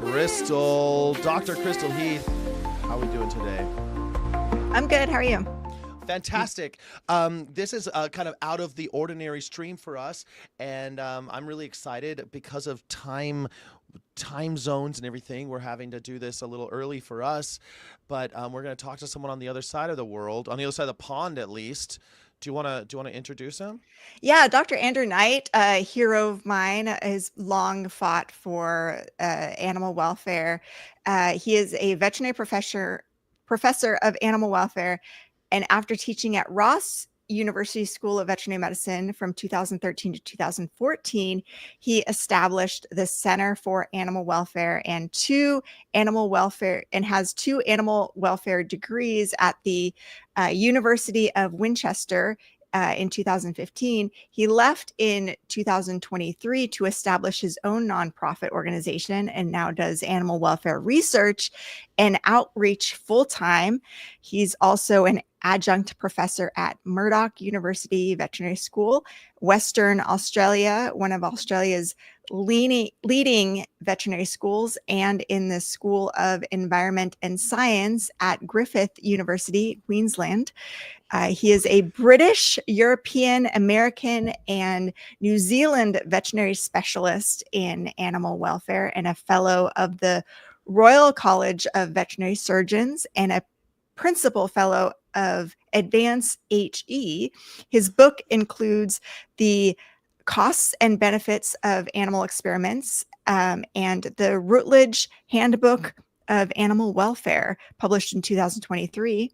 Crystal, Dr. Crystal Heath. How are we doing today? I'm good. How are you? Fantastic. This is kind of out of the ordinary stream for us, and I'm really excited because of time zones and everything. We're having to do this a little early for us, but we're going to talk to someone on the other side of the world, on the other side of the pond, at least. Do you want to introduce him? Yeah, Dr. Andrew Knight, a hero of mine, has long fought for animal welfare. He is a veterinary professor of animal welfare, and after teaching at Ross University School of Veterinary Medicine from 2013 to 2014, he established the Center for Animal Welfare and has two animal welfare degrees at the University of Winchester in 2015. He left in 2023 to establish his own nonprofit organization and now does animal welfare research and outreach full-time. He's also an adjunct professor at Murdoch University Veterinary School, Western Australia, one of Australia's leading veterinary schools, and in the School of Environment and Science at Griffith University, Queensland. He is a British, European, American, and New Zealand veterinary specialist in animal welfare and a fellow of the Royal College of Veterinary Surgeons and a principal fellow of Advance HE. His book includes the costs and benefits of animal experiments and the Routledge Handbook of Animal Welfare, published in 2023.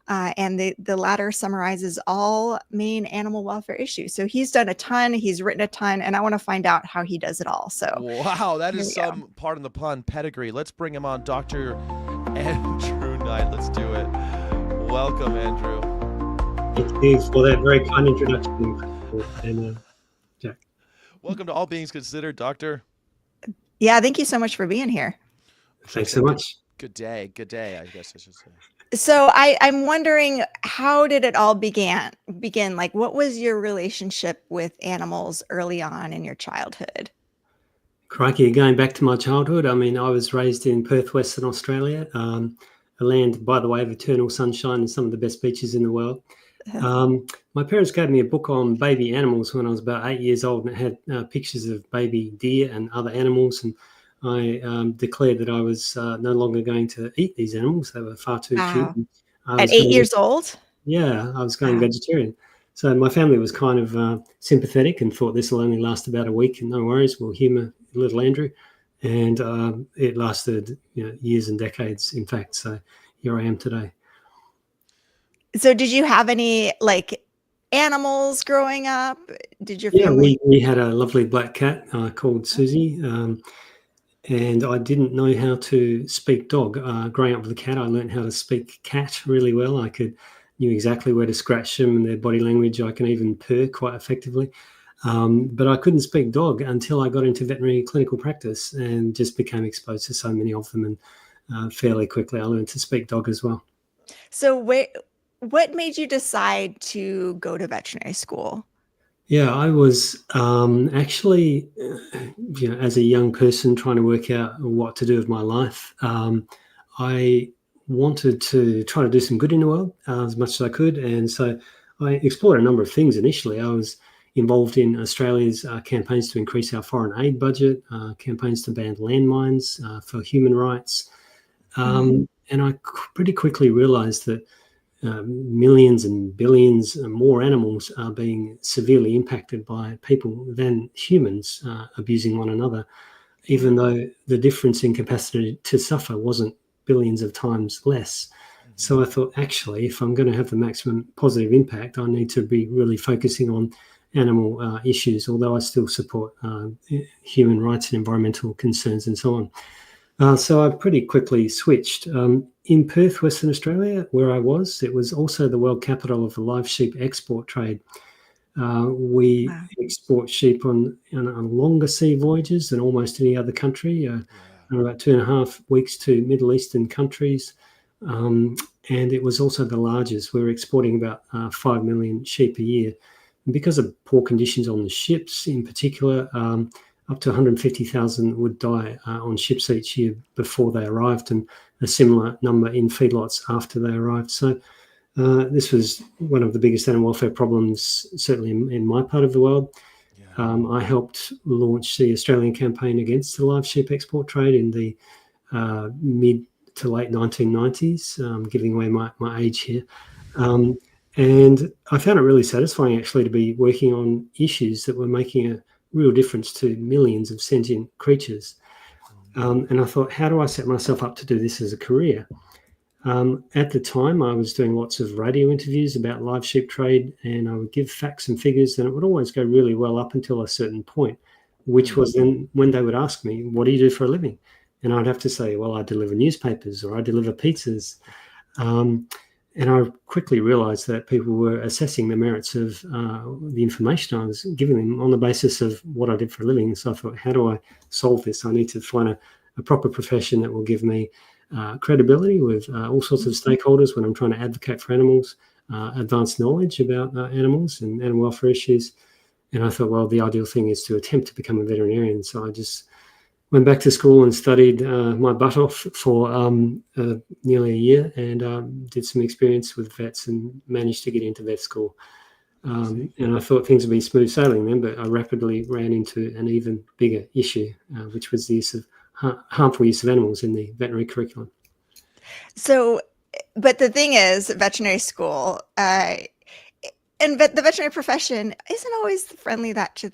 And the latter summarizes all main animal welfare issues. So he's done a ton, he's written a ton, and I want to find out how he does it all. So wow, that is some pardon the pun pedigree. Let's bring him on, Dr. Andrew Knight. Let's do it. Welcome, Andrew. Thank you for that very kind introduction, and Jack. Welcome to All Beings Considered, Doctor. Yeah, thank you so much for being here. Thanks so much. Good day, I guess I should say. So I'm wondering, how did it all begin? Like, what was your relationship with animals early on in your childhood? Crikey, going back to my childhood, I mean, I was raised in Perth, Western Australia, a land, by the way, of eternal sunshine and some of the best beaches in the world. My parents gave me a book on baby animals when I was about 8 years old, and it had pictures of baby deer and other animals, and I declared that I was no longer going to eat these animals. They were far too cute. At 8 years old? Yeah, I was going vegetarian. So my family was kind of sympathetic and thought this will only last about a week, and no worries, we'll humour little Andrew. And it lasted years and decades, in fact. So here I am today. So did you have any animals growing up? Did your family? Yeah, we had a lovely black cat called Susie. And I didn't know how to speak dog. Growing up with a cat, I learned how to speak cat really well. I knew exactly where to scratch them and their body language. I can even purr quite effectively. But I couldn't speak dog until I got into veterinary clinical practice and just became exposed to so many of them. And fairly quickly, I learned to speak dog as well. So what made you decide to go to veterinary school? Yeah, I was actually, as a young person trying to work out what to do with my life, I wanted to try to do some good in the world as much as I could. And so I explored a number of things initially. I was involved in Australia's campaigns to increase our foreign aid budget, campaigns to ban landmines for human rights. And I pretty quickly realized that millions and billions more animals are being severely impacted by people than humans abusing one another, even though the difference in capacity to suffer wasn't billions of times less. So I thought, actually, if I'm going to have the maximum positive impact, I need to be really focusing on animal issues, although I still support human rights and environmental concerns and so on. So I pretty quickly switched. In Perth, Western Australia, where I was, it was also the world capital of the live sheep export trade. We export sheep on longer sea voyages than almost any other country, about 2.5 weeks to Middle Eastern countries. And it was also the largest. We were exporting about 5 million sheep a year. And because of poor conditions on the ships in particular, up to 150,000 would die on ships each year before they arrived, and a similar number in feedlots after they arrived. So this was one of the biggest animal welfare problems, certainly in my part of the world. Yeah. I helped launch the Australian campaign against the live sheep export trade in the mid to late 1990s, giving away my age here. And I found it really satisfying, actually, to be working on issues that were making a real difference to millions of sentient creatures. And I thought, how do I set myself up to do this as a career? At the time, I was doing lots of radio interviews about live sheep trade, and I would give facts and figures, and it would always go really well up until a certain point, which was then when they would ask me, what do you do for a living? And I'd have to say, well, I deliver newspapers or I deliver pizzas. And I quickly realized that people were assessing the merits of the information I was giving them on the basis of what I did for a living. So I thought, how do I solve this? I need to find a proper profession that will give me credibility with all sorts of stakeholders when I'm trying to advocate for animals, advanced knowledge about animals and animal welfare issues. And I thought, well, the ideal thing is to attempt to become a veterinarian. So I just went back to school and studied my butt off for nearly a year, and did some experience with vets and managed to get into vet school. And I thought things would be smooth sailing then, but I rapidly ran into an even bigger issue, which was the use of harmful use of animals in the veterinary curriculum. So, but the thing is, veterinary school and the veterinary profession isn't always friendly to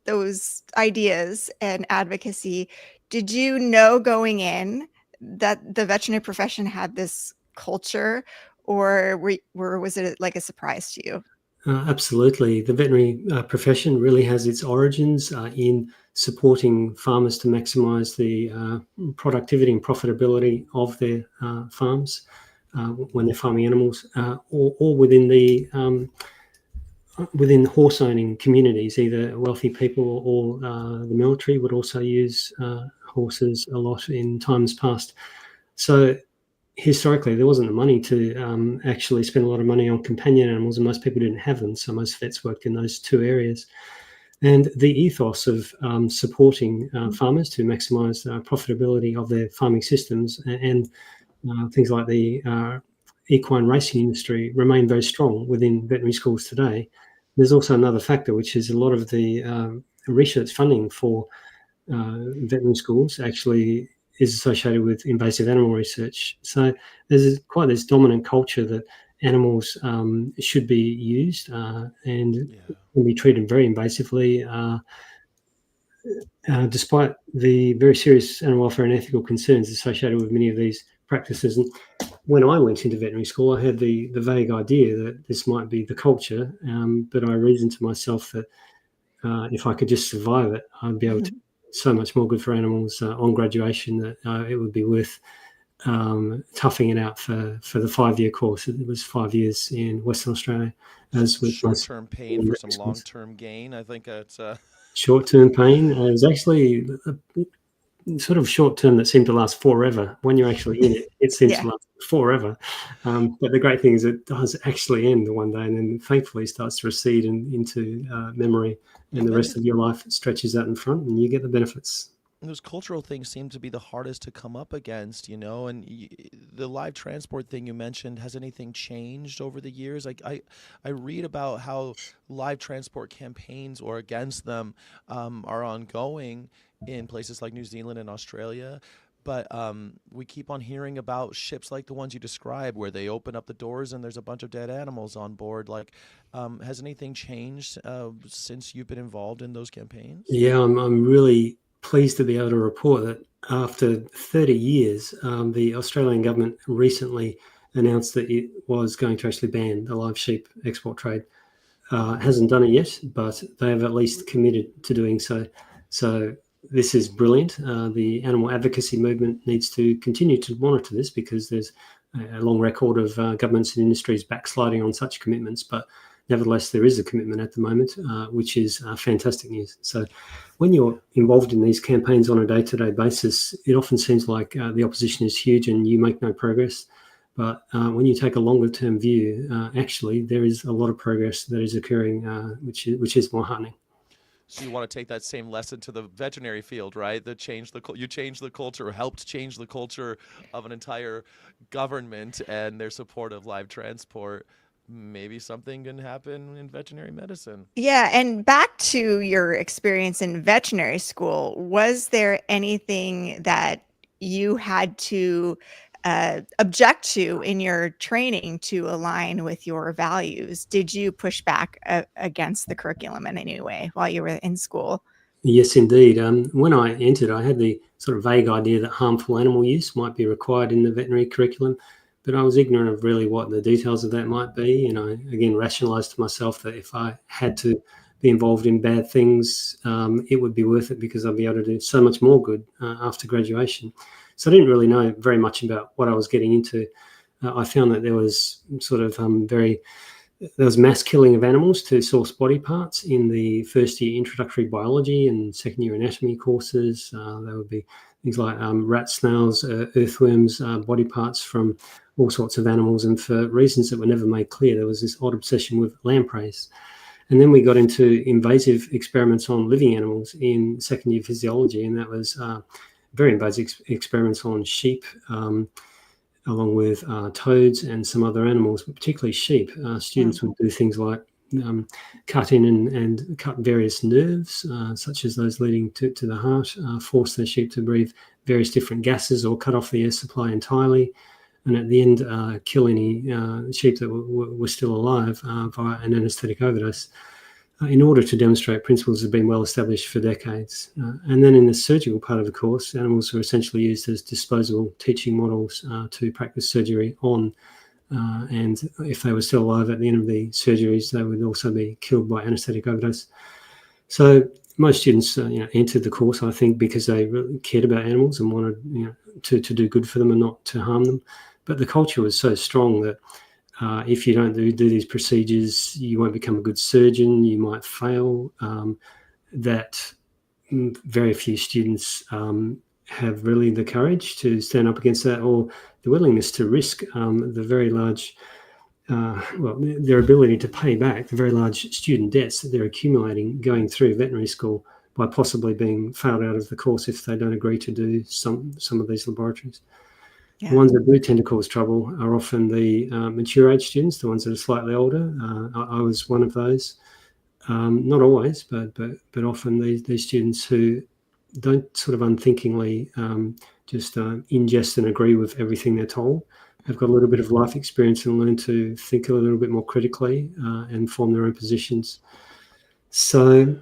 those ideas and advocacy. Did you know going in that the veterinary profession had this culture, or was it like a surprise to you? Absolutely. The veterinary profession really has its origins in supporting farmers to maximise the productivity and profitability of their farms when they're farming animals, or within horse owning communities. Either wealthy people or the military would also use horses a lot in times past. So historically, there wasn't the money to actually spend a lot of money on companion animals, and most people didn't have them. So most vets worked in those two areas. And the ethos of supporting farmers to maximise profitability of their farming systems and things like the equine racing industry remain very strong within veterinary schools today. There's also another factor, which is a lot of the research funding for veterinary schools actually is associated with invasive animal research. So there's quite this dominant culture that animals should be used and can be treated very invasively, despite the very serious animal welfare and ethical concerns associated with many of these practices. And when I went into veterinary school, I had the vague idea that this might be the culture, but I reasoned to myself that if I could just survive it, I'd be able to do so much more good for animals on graduation that it would be worth toughing it out for the 5-year course. It was 5 years in Western Australia. As with short-term pain for some long-term gain. I think it's short-term pain. It was actually sort of short term that seemed to last forever. When you're actually in it, it seems to last forever. But the great thing is it does actually end one day, and then thankfully starts to recede into memory, and the rest of your life stretches out in front, and you get the benefits. Those cultural things seem to be the hardest to come up against, and the live transport thing you mentioned, has anything changed over the years? I read about how live transport campaigns or against them are ongoing in places like New Zealand and Australia. But we keep on hearing about ships like the ones you described, where they open up the doors and there's a bunch of dead animals on board. Has anything changed since you've been involved in those campaigns? Yeah, I'm really pleased to be able to report that after 30 years, the Australian government recently announced that it was going to actually ban the live sheep export trade. Hasn't done it yet, but they have at least committed to doing so. So this is brilliant. The animal advocacy movement needs to continue to monitor this, because there's a long record of governments and industries backsliding on such commitments. But nevertheless, there is a commitment at the moment, which is fantastic news. So when you're involved in these campaigns on a day-to-day basis, it often seems like the opposition is huge and you make no progress. But when you take a longer-term view, actually, there is a lot of progress that is occurring, which is more heartening. So you want to take that same lesson to the veterinary field, right? You change the culture, or helped change the culture of an entire government and their support of live transport. Maybe something can happen in veterinary medicine. Yeah, and back to your experience in veterinary school, was there anything that you had to object to in your training to align with your values? Did you push back against the curriculum in any way while you were in school? Yes, indeed. When I entered, I had the sort of vague idea that harmful animal use might be required in the veterinary curriculum, but I was ignorant of really what the details of that might be. And I, again, rationalised to myself that if I had to be involved in bad things, it would be worth it because I'd be able to do so much more good after graduation. So I didn't really know very much about what I was getting into. I found that there was sort of there was mass killing of animals to source body parts in the first year introductory biology and second year anatomy courses. There would be things like rats, snails, earthworms, body parts from all sorts of animals. And for reasons that were never made clear, there was this odd obsession with lampreys. And then we got into invasive experiments on living animals in second year physiology. And that was very invasive experiments on sheep, along with toads and some other animals, but particularly sheep. Students would do things like cut in and cut various nerves, such as those leading to the heart, force their sheep to breathe various different gases or cut off the air supply entirely. And at the end, kill any sheep that were still alive via an anaesthetic overdose, in order to demonstrate principles that have been well established for decades. And then in the surgical part of the course, animals were essentially used as disposable teaching models to practice surgery on. And if they were still alive at the end of the surgeries, they would also be killed by anaesthetic overdose. So most students entered the course, I think, because they really cared about animals and wanted to do good for them and not to harm them. But the culture was so strong that if you don't do these procedures, you won't become a good surgeon, you might fail, that very few students have really the courage to stand up against that, or the willingness to risk the very large, their ability to pay back the very large student debts that they're accumulating going through veterinary school by possibly being failed out of the course if they don't agree to do some of these laboratories. Yeah. The ones that do tend to cause trouble are often the mature age students, the ones that are slightly older. I was one of those. Not always, but often these students who don't sort of unthinkingly just ingest and agree with everything they're told, have got a little bit of life experience and learn to think a little bit more critically and form their own positions. So,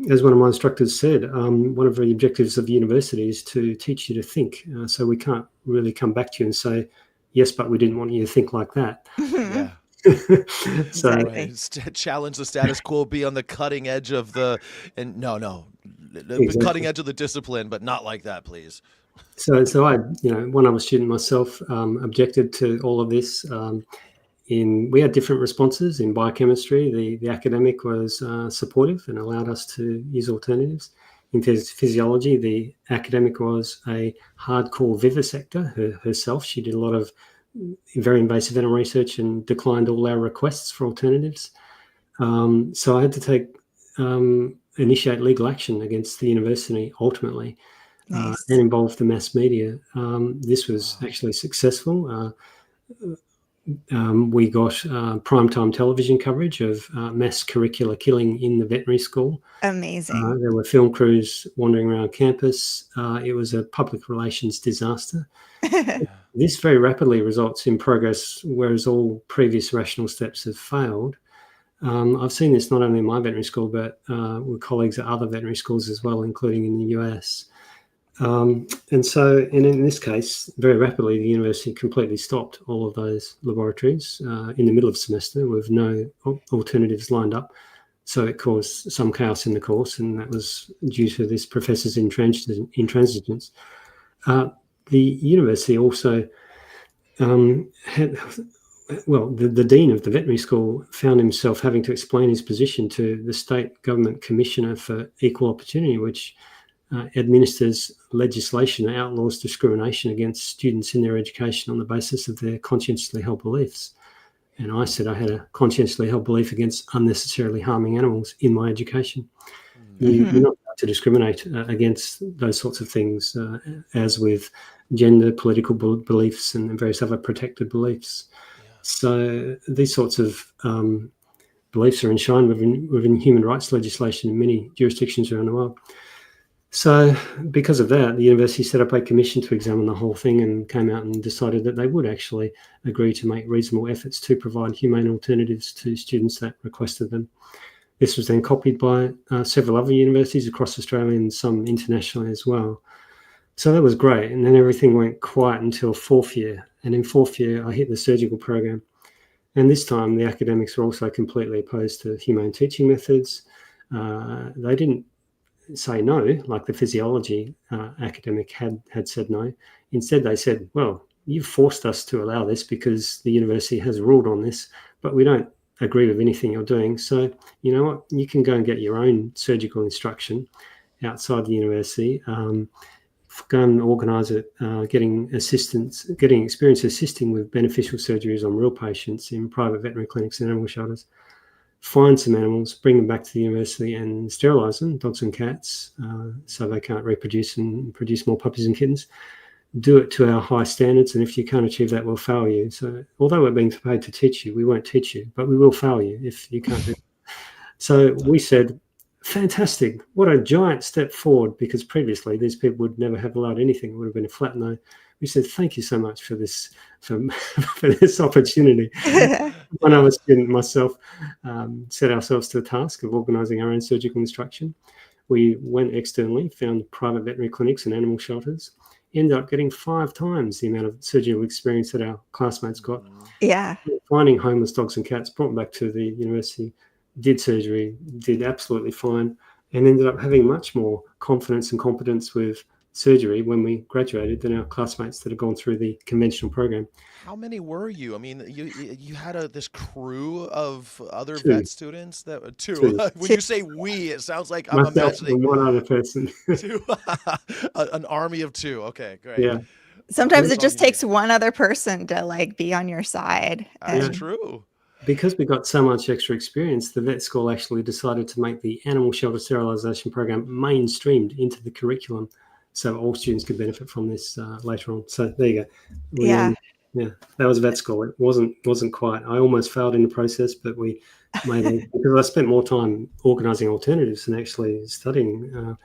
as one of my instructors said, one of the objectives of the university is to teach you to think. So we can't really come back to you and say, yes, but we didn't want you to think like that. Yeah. So right. Challenge the status quo, be on the cutting edge of the cutting edge of the discipline, but not like that, please. So I, when I was a student myself, objected to all of this. We had different responses. In biochemistry, the academic was supportive and allowed us to use alternatives. In physiology, the academic was a hardcore vivisector herself. She did a lot of very invasive animal research and declined all our requests for alternatives. So I had to initiate legal action against the university ultimately. Nice. And involve the mass media. This was actually successful. We got primetime television coverage of mass curricular killing in the veterinary school. Amazing. There were film crews wandering around campus. It was a public relations disaster. This very rapidly results in progress, whereas all previous rational steps have failed. I've seen this not only in my veterinary school, but with colleagues at other veterinary schools as well, including in the US. And in this case, very rapidly, the university completely stopped all of those laboratories in the middle of semester with no alternatives lined up. So it caused some chaos in the course, and that was due to this professor's intransigence. The university also had, the dean of the veterinary school found himself having to explain his position to the state government commissioner for equal opportunity, which administers legislation that outlaws discrimination against students in their education on the basis of their conscientiously held beliefs. And I said I had a conscientiously held belief against unnecessarily harming animals in my education. You're not allowed to discriminate against those sorts of things, as with gender, political beliefs, and various other protected beliefs. Yeah. So these sorts of beliefs are enshrined within human rights legislation in many jurisdictions around the world. So because of that, the university set up a commission to examine the whole thing and came out and decided that they would actually agree to make reasonable efforts to provide humane alternatives to students that requested them. This was then copied by several other universities across Australia and some internationally as well. So that was great. And then everything went quiet until fourth year. And in fourth year, I hit the surgical program. And this time, the academics were also completely opposed to humane teaching methods. They didn't say no, like the physiology academic had said no. Instead, they said, well, you've forced us to allow this because the university has ruled on this, but we don't agree with anything you're doing. So you know what? You can go and get your own surgical instruction outside the university. Go and organise it, getting experience assisting with beneficial surgeries on real patients in private veterinary clinics and animal shelters. Find some animals, bring them back to the university and sterilise them, dogs and cats, so they can't reproduce and produce more puppies and kittens. Do it to our high standards, and if you can't achieve that, we'll fail you. So although we're being paid to teach you, we won't teach you, but we will fail you if you can't do it. So we said, fantastic, what a giant step forward, because previously these people would never have allowed anything. It would have been a flat no. We said, thank you so much for this, for this opportunity. When I was a student myself, set ourselves to the task of organising our own surgical instruction. We went externally, found private veterinary clinics and animal shelters, ended up getting 5 times the amount of surgical experience that our classmates got. Yeah. Finding homeless dogs and cats, brought them back to the university, did surgery, did absolutely fine, and ended up having much more confidence and competence with surgery when we graduated than our classmates that had gone through the conventional program. How many were you? I mean, you had this crew of other 2. vet students that 2. 2. When you say we, it sounds like I'm Myself imagining and one other person. 2, an army of 2. Okay, great. Yeah. Sometimes That's it all just you takes one other person to like be on your side. That's And true. Because we got so much extra experience, the vet school actually decided to make the animal shelter sterilisation program mainstreamed into the curriculum, so all students could benefit from this later on. So there you go. Yeah. Yeah, that was vet school. It wasn't quite. I almost failed in the process, but we made it because I spent more time organising alternatives than actually studying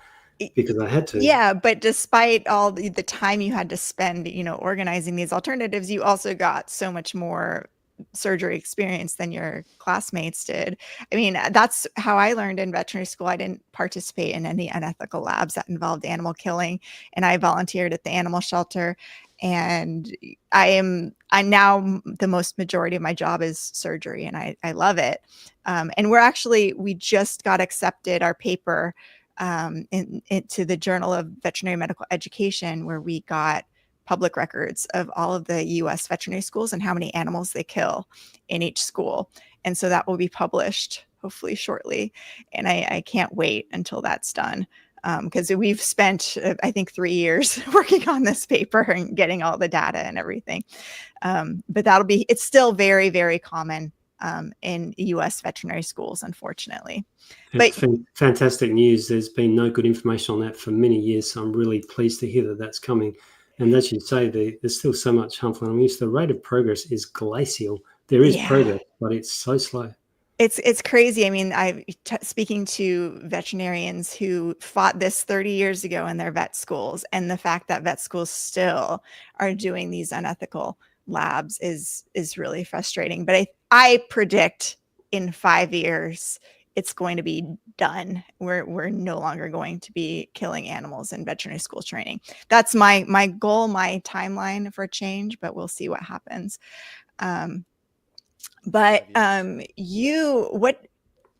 because I had to. Yeah, but despite all the time you had to spend, organizing these alternatives, you also got so much more surgery experience than your classmates did. I mean, that's how I learned in veterinary school. I didn't participate in any unethical labs that involved animal killing, and I volunteered at the animal shelter. And I now the most majority of my job is surgery, and I love it. And we just got accepted our paper into the Journal of Veterinary Medical Education, where we got public records of all of the US veterinary schools and how many animals they kill in each school. And so that will be published hopefully shortly. And I can't wait until that's done. Because we've spent, I think, 3 years working on this paper and getting all the data and everything. But it's still very, very common in US veterinary schools, unfortunately. It's fantastic news. There's been no good information on that for many years, so I'm really pleased to hear that that's coming. And as you say, there's still so much harmful animal use. The rate of progress is glacial. There is progress, but it's so slow. It's crazy. I mean, speaking to veterinarians who fought this 30 years ago in their vet schools, and the fact that vet schools still are doing these unethical labs is really frustrating. But I predict in 5 years it's going to be done. We're no longer going to be killing animals in veterinary school training. That's my goal, my timeline for change, but we'll see what happens. But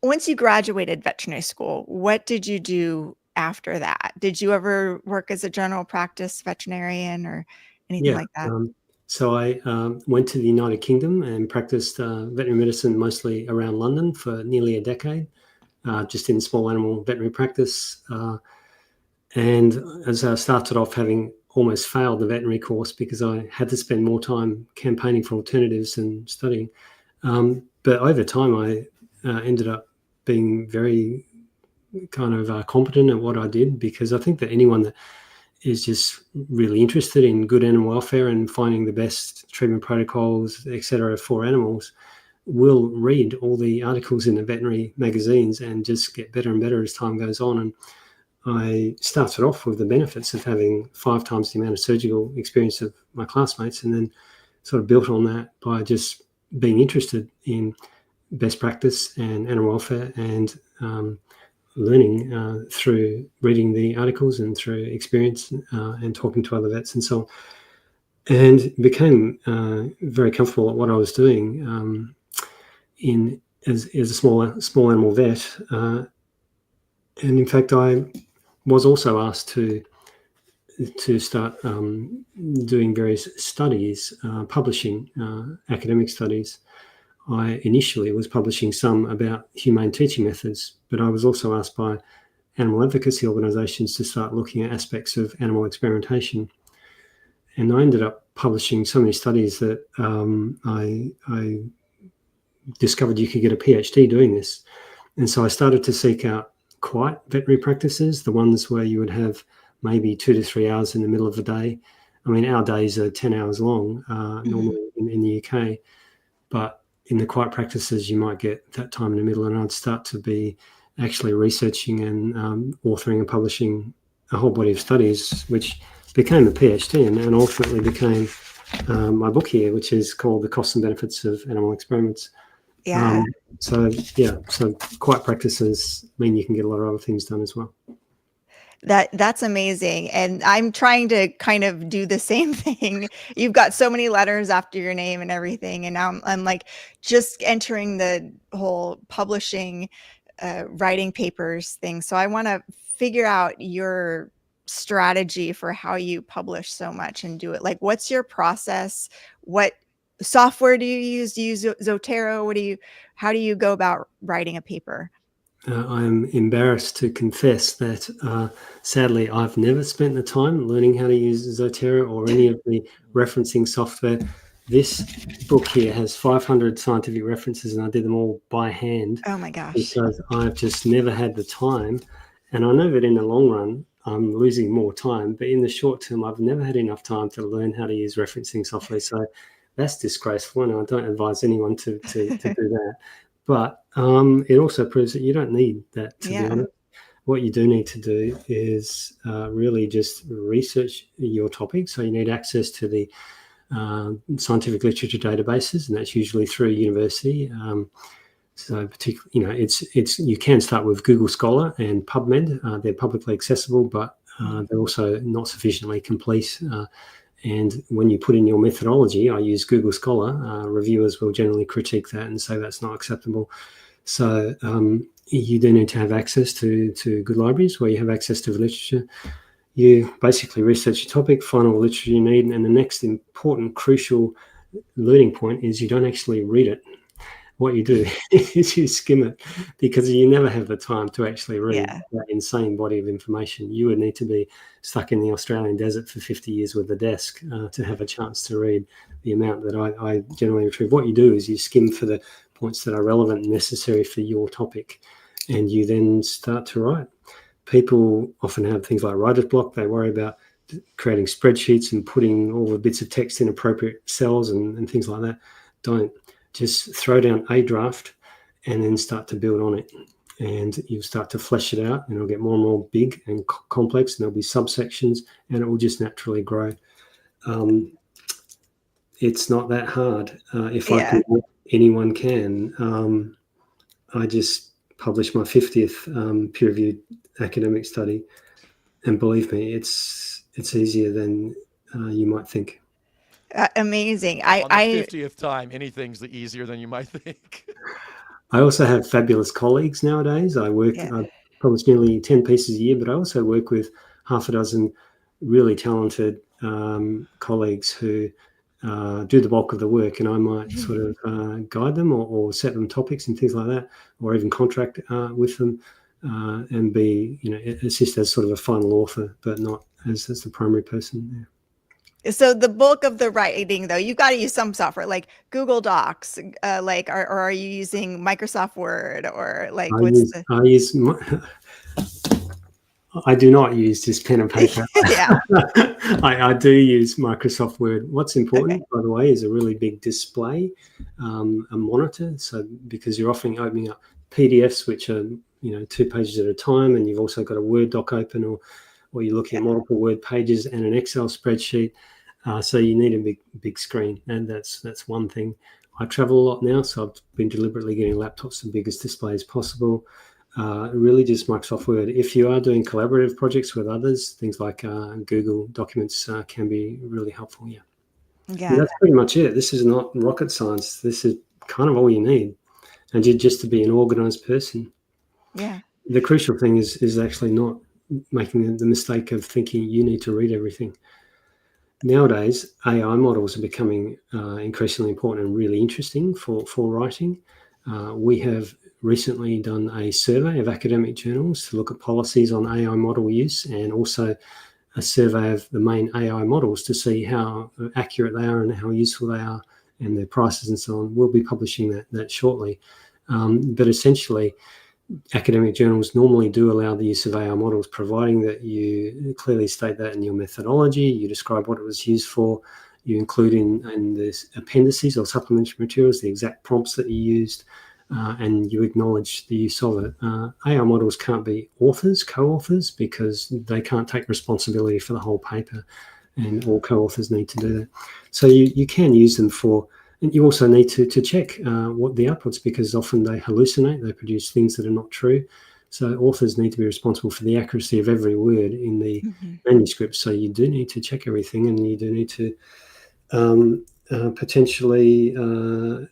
once you graduated veterinary school, what did you do after that? Did you ever work as a general practice veterinarian or anything like that? So I went to the United Kingdom and practiced veterinary medicine mostly around London for nearly a decade, just in small animal veterinary practice. And as I started off, having almost failed the veterinary course because I had to spend more time campaigning for alternatives and studying. But over time, I ended up being very kind of competent at what I did, because I think that anyone that is just really interested in good animal welfare and finding the best treatment protocols, etc., for animals, will read all the articles in the veterinary magazines and just get better and better as time goes on. And I started off with the benefits of having 5 times the amount of surgical experience of my classmates, and then sort of built on that by just being interested in best practice and animal welfare, and learning through reading the articles and through experience and talking to other vets and so on, and became very comfortable at what I was doing as a small animal vet. And in fact, I was also asked to start doing various studies, publishing academic studies. I initially was publishing some about humane teaching methods, but I was also asked by animal advocacy organisations to start looking at aspects of animal experimentation. And I ended up publishing so many studies that I discovered you could get a PhD doing this. And so I started to seek out quiet veterinary practices, the ones where you would have maybe 2 to 3 hours in the middle of the day. I mean, our days are 10 hours long, normally in the UK, but in the quiet practices, you might get that time in the middle, and I'd start to be actually researching and authoring and publishing a whole body of studies, which became a PhD and ultimately became my book here, which is called The Costs and Benefits of Animal Experiments. Yeah. So quiet practices mean you can get a lot of other things done as well. That's amazing. And I'm trying to kind of do the same thing. You've got so many letters after your name and everything. And now I'm like just entering the whole publishing, writing papers thing. So I want to figure out your strategy for how you publish so much and do it. Like, what's your process? What software do you use? Do you use Zotero? How do you go about writing a paper? I'm embarrassed to confess that, sadly, I've never spent the time learning how to use Zotero or any of the referencing software. This book here has 500 scientific references, and I did them all by hand. Oh my gosh. Because I've just never had the time. And I know that in the long run, I'm losing more time, but in the short term, I've never had enough time to learn how to use referencing software. So that's disgraceful, and I don't advise anyone to do that. But it also proves that you don't need that, to be honest. What you do need to do is really just research your topic. So you need access to the scientific literature databases, and that's usually through a university. So particularly, it's you can start with Google Scholar and PubMed. They're publicly accessible, but they're also not sufficiently complete. And when you put in your methodology, I use Google Scholar, reviewers will generally critique that and say that's not acceptable. So you do need to have access to good libraries where you have access to the literature. You basically research your topic, find all the literature you need, and the next important, crucial learning point is you don't actually read it. What you do is you skim it, because you never have the time to actually read that insane body of information. You would need to be stuck in the Australian desert for 50 years with a desk to have a chance to read the amount that I generally retrieve. What you do is you skim for the points that are relevant and necessary for your topic, and you then start to write. People often have things like writer's block. They worry about creating spreadsheets and putting all the bits of text in appropriate cells and things like that. Don't. Just throw down a draft and then start to build on it. And you'll start to flesh it out, and it'll get more and more big and complex, and there'll be subsections, and it will just naturally grow. It's not that hard. If I can, anyone can. I just published my 50th peer-reviewed academic study, and believe me, it's easier than you might think. Amazing. On the 50th time, anything's easier than you might think. I also have fabulous colleagues nowadays. I publish nearly 10 pieces a year, but I also work with half a dozen really talented colleagues who do the bulk of the work, and I might sort of guide them or set them topics and things like that, or even contract with them and be, assist as sort of a final author, but not as the primary person there. So the bulk of the writing, though, you've got to use some software like Google Docs, like, or are you using Microsoft Word, or like I do not use this pen and paper. Yeah. I do use Microsoft Word. What's important, Okay. by the way, is a really big display, a monitor. So because you're often opening up PDFs, which are 2 pages at a time, and you've also got a Word doc open, or you're looking at multiple Word pages and an Excel spreadsheet. So you need a big screen, and that's one thing. I travel a lot now, so I've been deliberately getting laptops the biggest display as possible. Really just Microsoft Word. If you are doing collaborative projects with others, things like Google Documents can be really helpful. Yeah. That's pretty much it. This is not rocket science. This is kind of all you need, and just to be an organized person. Yeah. The crucial thing is actually not making the mistake of thinking you need to read everything. Nowadays, AI models are becoming increasingly important and really interesting for writing. We have recently done a survey of academic journals to look at policies on AI model use, and also a survey of the main AI models to see how accurate they are and how useful they are, and their prices and so on. We'll be publishing that shortly. But essentially, academic journals normally do allow the use of AI models, providing that you clearly state that in your methodology, you describe what it was used for, you include in the appendices or supplementary materials the exact prompts that you used, and you acknowledge the use of it. AI models can't be authors, co-authors, because they can't take responsibility for the whole paper, and all co-authors need to do that. So you can use them for, and you also need to check what the outputs, because often they hallucinate, they produce things that are not true. So authors need to be responsible for the accuracy of every word in the manuscript. So you do need to check everything, and you do need to potentially, the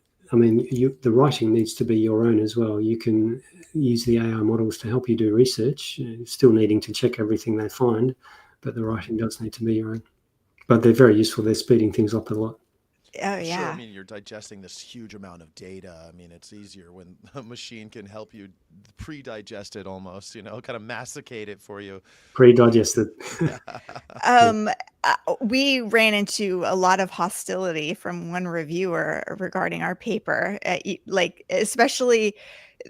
writing needs to be your own as well. You can use the AI models to help you do research, still needing to check everything they find, but the writing does need to be your own. But they're very useful. They're speeding things up a lot. Oh, Sure. I yeah. mean, you're digesting this huge amount of data. I mean, it's easier when a machine can help you pre-digest it almost, kind of masticate it for you. Pre-digested. Um, we ran into a lot of hostility from one reviewer regarding our paper, like especially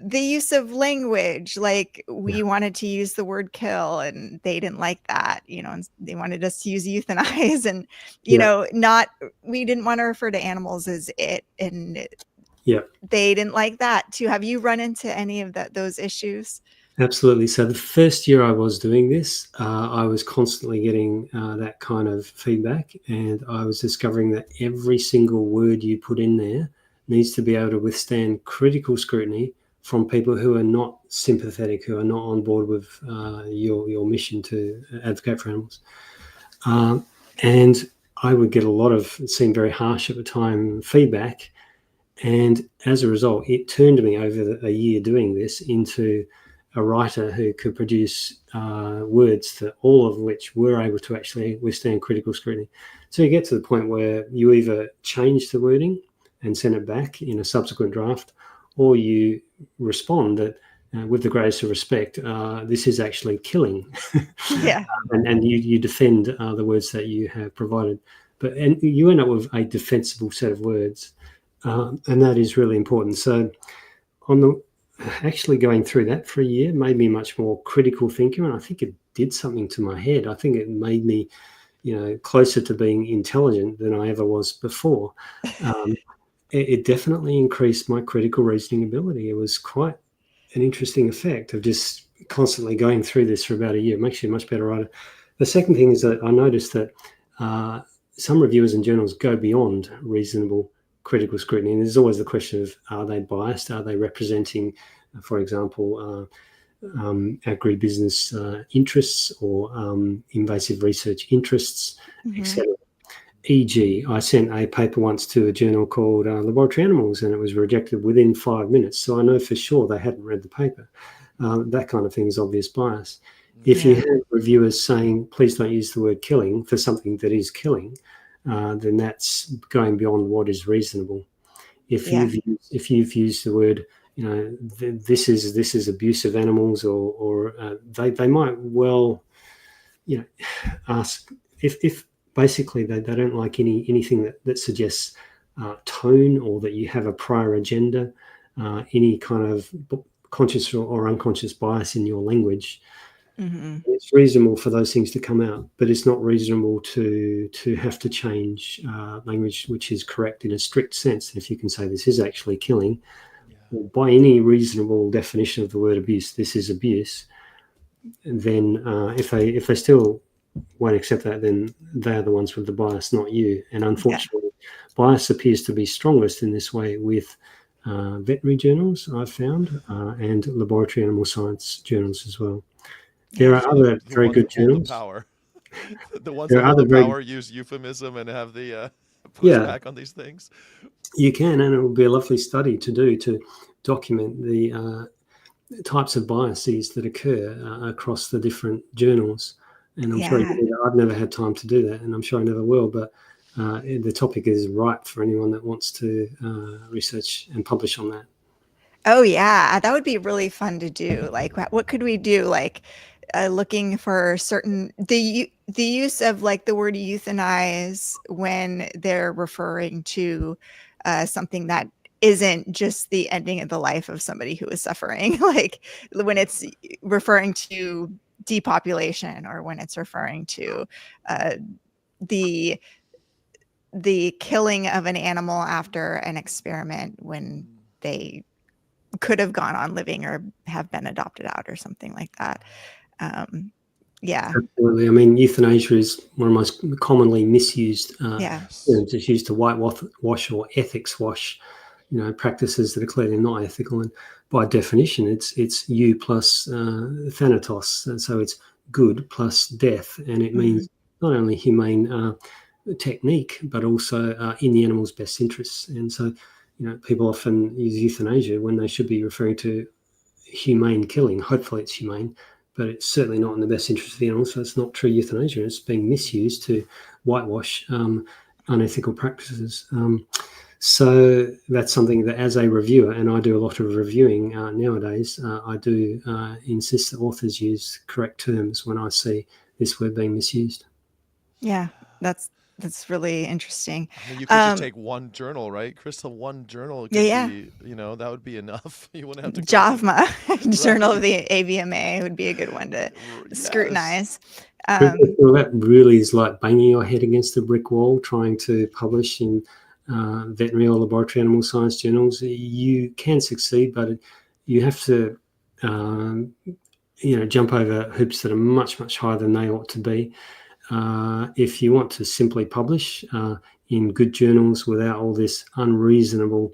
the use of language. Like we wanted to use the word kill, and they didn't like that, and they wanted us to use euthanize, and we didn't want to refer to animals as it, and they didn't like that too. Have you run into any of those issues? Absolutely. So the first year I was doing this, I was constantly getting that kind of feedback, and I was discovering that every single word you put in there needs to be able to withstand critical scrutiny from people who are not sympathetic, who are not on board with your mission to advocate for animals. And I would get a lot of, it seemed very harsh at the time, feedback. And as a result, it turned me over a year doing this into a writer who could produce words that all of which were able to actually withstand critical scrutiny. So you get to the point where you either change the wording and send it back in a subsequent draft, or you respond that with the greatest of respect, this is actually killing. Yeah. And you defend the words that you have provided. And you end up with a defensible set of words. And that is really important. So actually going through that for a year made me a much more critical thinker, and I think it did something to my head. I think it made me, closer to being intelligent than I ever was before. It definitely increased my critical reasoning ability. It was quite an interesting effect of just constantly going through this for about a year. It makes you a much better writer. The second thing is that I noticed that some reviewers and journals go beyond reasonable critical scrutiny, and there's always the question of, are they biased? Are they representing, for example, agribusiness interests or invasive research interests, etc. E.g., I sent a paper once to a journal called Laboratory Animals, and it was rejected within 5 minutes. So I know for sure they hadn't read the paper. That kind of thing is obvious bias. If you have reviewers saying, please don't use the word killing for something that is killing, then that's going beyond what is reasonable. If you've used the word, this is abuse of animals, or they might well, ask if basically they don't like anything that suggests tone, or that you have a prior agenda, any kind of conscious or unconscious bias in your language. Mm-hmm. It's reasonable for those things to come out, but it's not reasonable to have to change language which is correct in a strict sense. If you can say this is actually killing, well, by any reasonable definition of the word abuse, this is abuse, then if they still won't accept that, then they're the ones with the bias, not you. And unfortunately, bias appears to be strongest in this way with veterinary journals, I've found, and laboratory animal science journals as well. There are other very good journals. The ones There that are hold other the very power use euphemism and have the pushback on these things. You can, and it will be a lovely study to do to document the types of biases that occur across the different journals. And I'm sure I've never had time to do that, and I'm sure I never will, but the topic is ripe for anyone that wants to research and publish on that. Oh yeah, that would be really fun to do. Like, what could we do? Like, looking for certain the use of like the word euthanize when they're referring to something that isn't just the ending of the life of somebody who is suffering. Like when it's referring to depopulation, or when it's referring to the killing of an animal after an experiment when they could have gone on living or have been adopted out or something like that. Yeah. Absolutely. I mean, euthanasia is one of the most commonly misused Yes. It's used to whitewash or ethics wash, practices that are clearly not ethical. And by definition, it's you plus thanatos. And so it's good plus death. And it means not only humane technique, but also in the animal's best interests. And so, people often use euthanasia when they should be referring to humane killing. Hopefully it's humane, but it's certainly not in the best interest of the animal. So it's not true euthanasia. It's being misused to whitewash unethical practices. So that's something that, as a reviewer, and I do a lot of reviewing nowadays, I do insist that authors use correct terms when I see this word being misused. Yeah, that's really interesting. I mean, you could just take one journal, right, Crystal? One journal could be, that would be enough. You wouldn't have to go JAVMA, Journal of the AVMA would be a good one to scrutinize. Well, that really is like banging your head against a brick wall trying to publish in veterinary or laboratory animal science journals. You can succeed, but you have to, jump over hoops that are much, much higher than they ought to be. If you want to simply publish in good journals without all this unreasonable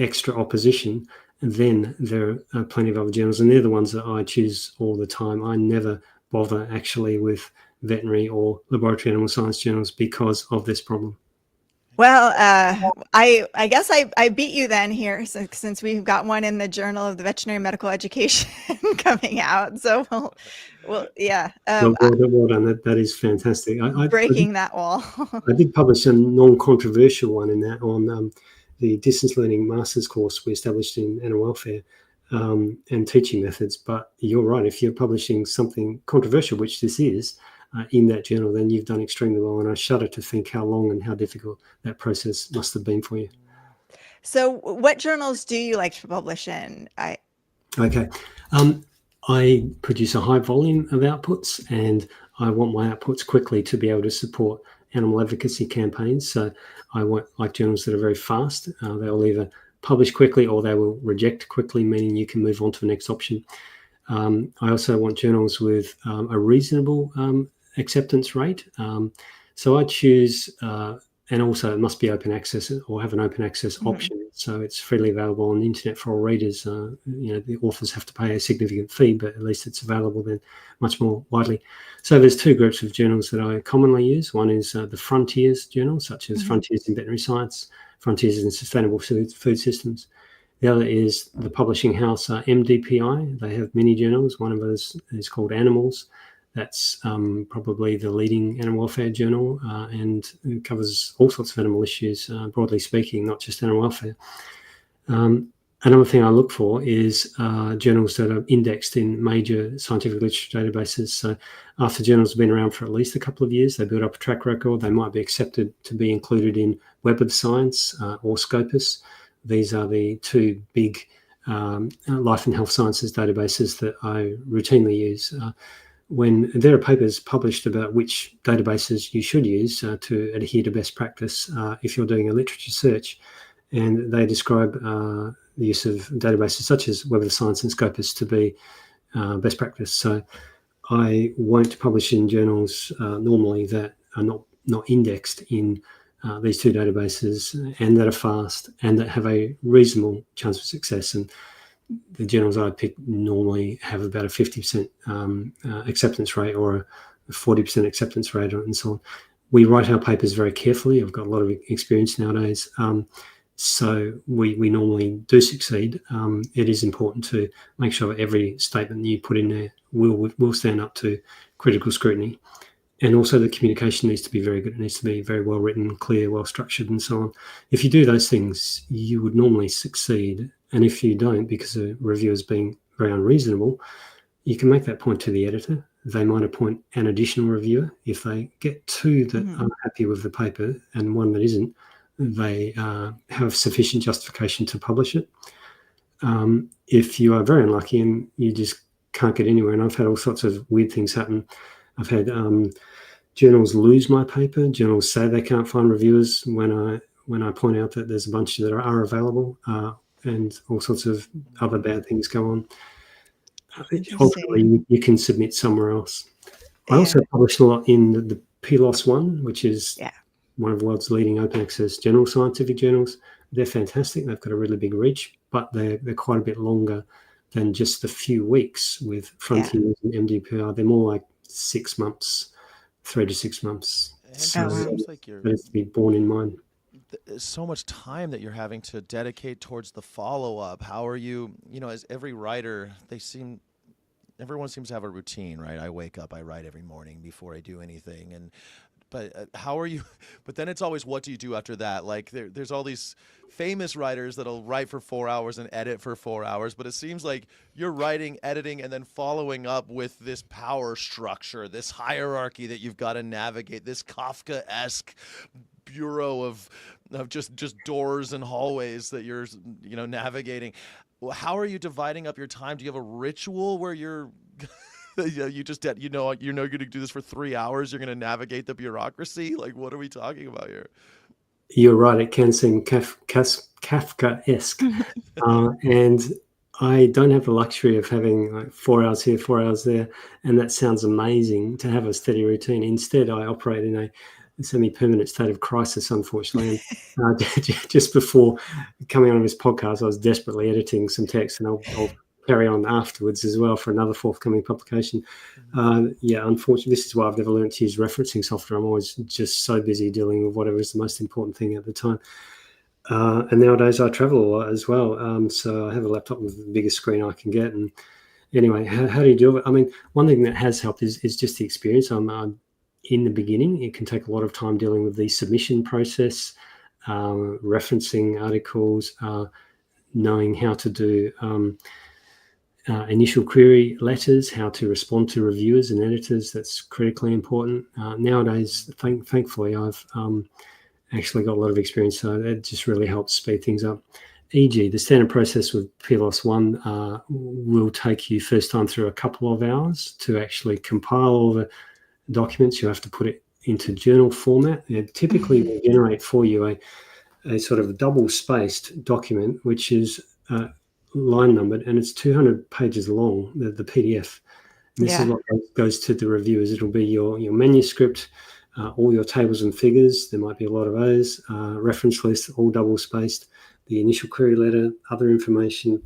extra opposition, then there are plenty of other journals, and they're the ones that I choose all the time. I never bother actually with veterinary or laboratory animal science journals because of this problem. Well, I guess I beat you then here, since we've got one in the Journal of the Veterinary Medical Education coming out. So, well, yeah. Well done. That is fantastic. Breaking that wall. I did publish a non-controversial one in that on the distance learning master's course we established in animal welfare and teaching methods. But you're right. If you're publishing something controversial, which this is, in that journal, then you've done extremely well. And I shudder to think how long and how difficult that process must have been for you. So what journals do you like to publish in? Okay. I produce a high volume of outputs, and I want my outputs quickly to be able to support animal advocacy campaigns. So I want like journals that are very fast. They'll either publish quickly or they will reject quickly, meaning you can move on to the next option. I also want journals with a reasonable acceptance rate. So I choose, and also it must be open access or have an open access option. So it's freely available on the internet for all readers. The authors have to pay a significant fee, but at least it's available then much more widely. So there's two groups of journals that I commonly use. One is the Frontiers journals, such as Frontiers in Veterinary Science, Frontiers in Sustainable Food Systems. The other is the publishing house MDPI. They have many journals. One of those is called Animals. That's probably the leading animal welfare journal, and it covers all sorts of animal issues, broadly speaking, not just animal welfare. Another thing I look for is journals that are indexed in major scientific literature databases. So after journals have been around for at least a couple of years, they build up a track record. They might be accepted to be included in Web of Science or Scopus. These are the two big life and health sciences databases that I routinely use. When there are papers published about which databases you should use to adhere to best practice if you're doing a literature search, and they describe the use of databases such as Web of Science and Scopus to be best practice. So I won't publish in journals normally that are not indexed in these two databases and that are fast and that have a reasonable chance of success. And the journals I pick normally have about a 50% acceptance rate or a 40% acceptance rate and so on. We write our papers very carefully. I've got a lot of experience nowadays. So we normally do succeed. It is important to make sure that every statement you put in there will stand up to critical scrutiny. And also the communication needs to be very good. It needs to be very well written, clear, well structured, and so on. If you do those things, you would normally succeed. And if you don't, because a review is being very unreasonable, you can make that point to the editor. They might appoint an additional reviewer. If they get two that aren't happy with the paper and one that isn't, they have sufficient justification to publish it. If you are very unlucky and you just can't get anywhere, and I've had all sorts of weird things happen. I've had journals lose my paper. Journals say they can't find reviewers when I point out that there's a bunch that are available, and all sorts of other bad things go on. Ultimately, you can submit somewhere else. I also publish a lot in the PLOS one, which is one of the world's leading open access general scientific journals. They're fantastic. They've got a really big reach, but they're quite a bit longer than just a few weeks with Frontiers and MDPR. They're more like 6 months, 3 to 6 months. So like that is to be borne in mind. There's so much time that you're having to dedicate towards the follow-up. How are you, as every writer, everyone seems to have a routine, right? I wake up, I write every morning before I do anything. But how are you? But then it's always, what do you do after that? Like there's all these famous writers that'll write for 4 hours and edit for 4 hours. But it seems like you're writing, editing, and then following up with this power structure, this hierarchy that you've got to navigate, this Kafka-esque bureau of just doors and hallways that you're navigating. How are you dividing up your time? Do you have a ritual where you're you just you're going to do this for 3 hours, you're going to navigate the bureaucracy? Like, what are we talking about here? You're right, it can seem Kafka-esque. And I don't have the luxury of having like 4 hours here, 4 hours there, and that sounds amazing to have a steady routine. Instead, I operate in a semi-permanent state of crisis, unfortunately. And just before coming on this podcast, I was desperately editing some text, and I'll carry on afterwards as well for another forthcoming publication. Unfortunately, this is why I've never learned to use referencing software. I'm always just so busy dealing with whatever is the most important thing at the time. And nowadays I travel a lot as well. So I have a laptop with the biggest screen I can get. And anyway, how do you deal with it? I mean, one thing that has helped is just the experience. I'm in the beginning, it can take a lot of time dealing with the submission process, referencing articles, knowing how to do initial query letters, how to respond to reviewers and editors. That's critically important. Nowadays, thankfully, I've actually got a lot of experience, so it just really helps speed things up. E.g., the standard process with PLOS 1 will take you first time through a couple of hours to actually compile all the documents. You have to put it into journal format. It typically will generate for you a sort of double-spaced document, which is line numbered, and it's 200 pages long, the PDF. And this is what goes to the reviewers. It'll be your manuscript, all your tables and figures. There might be a lot of those. Reference lists, all double-spaced. The initial query letter, other information.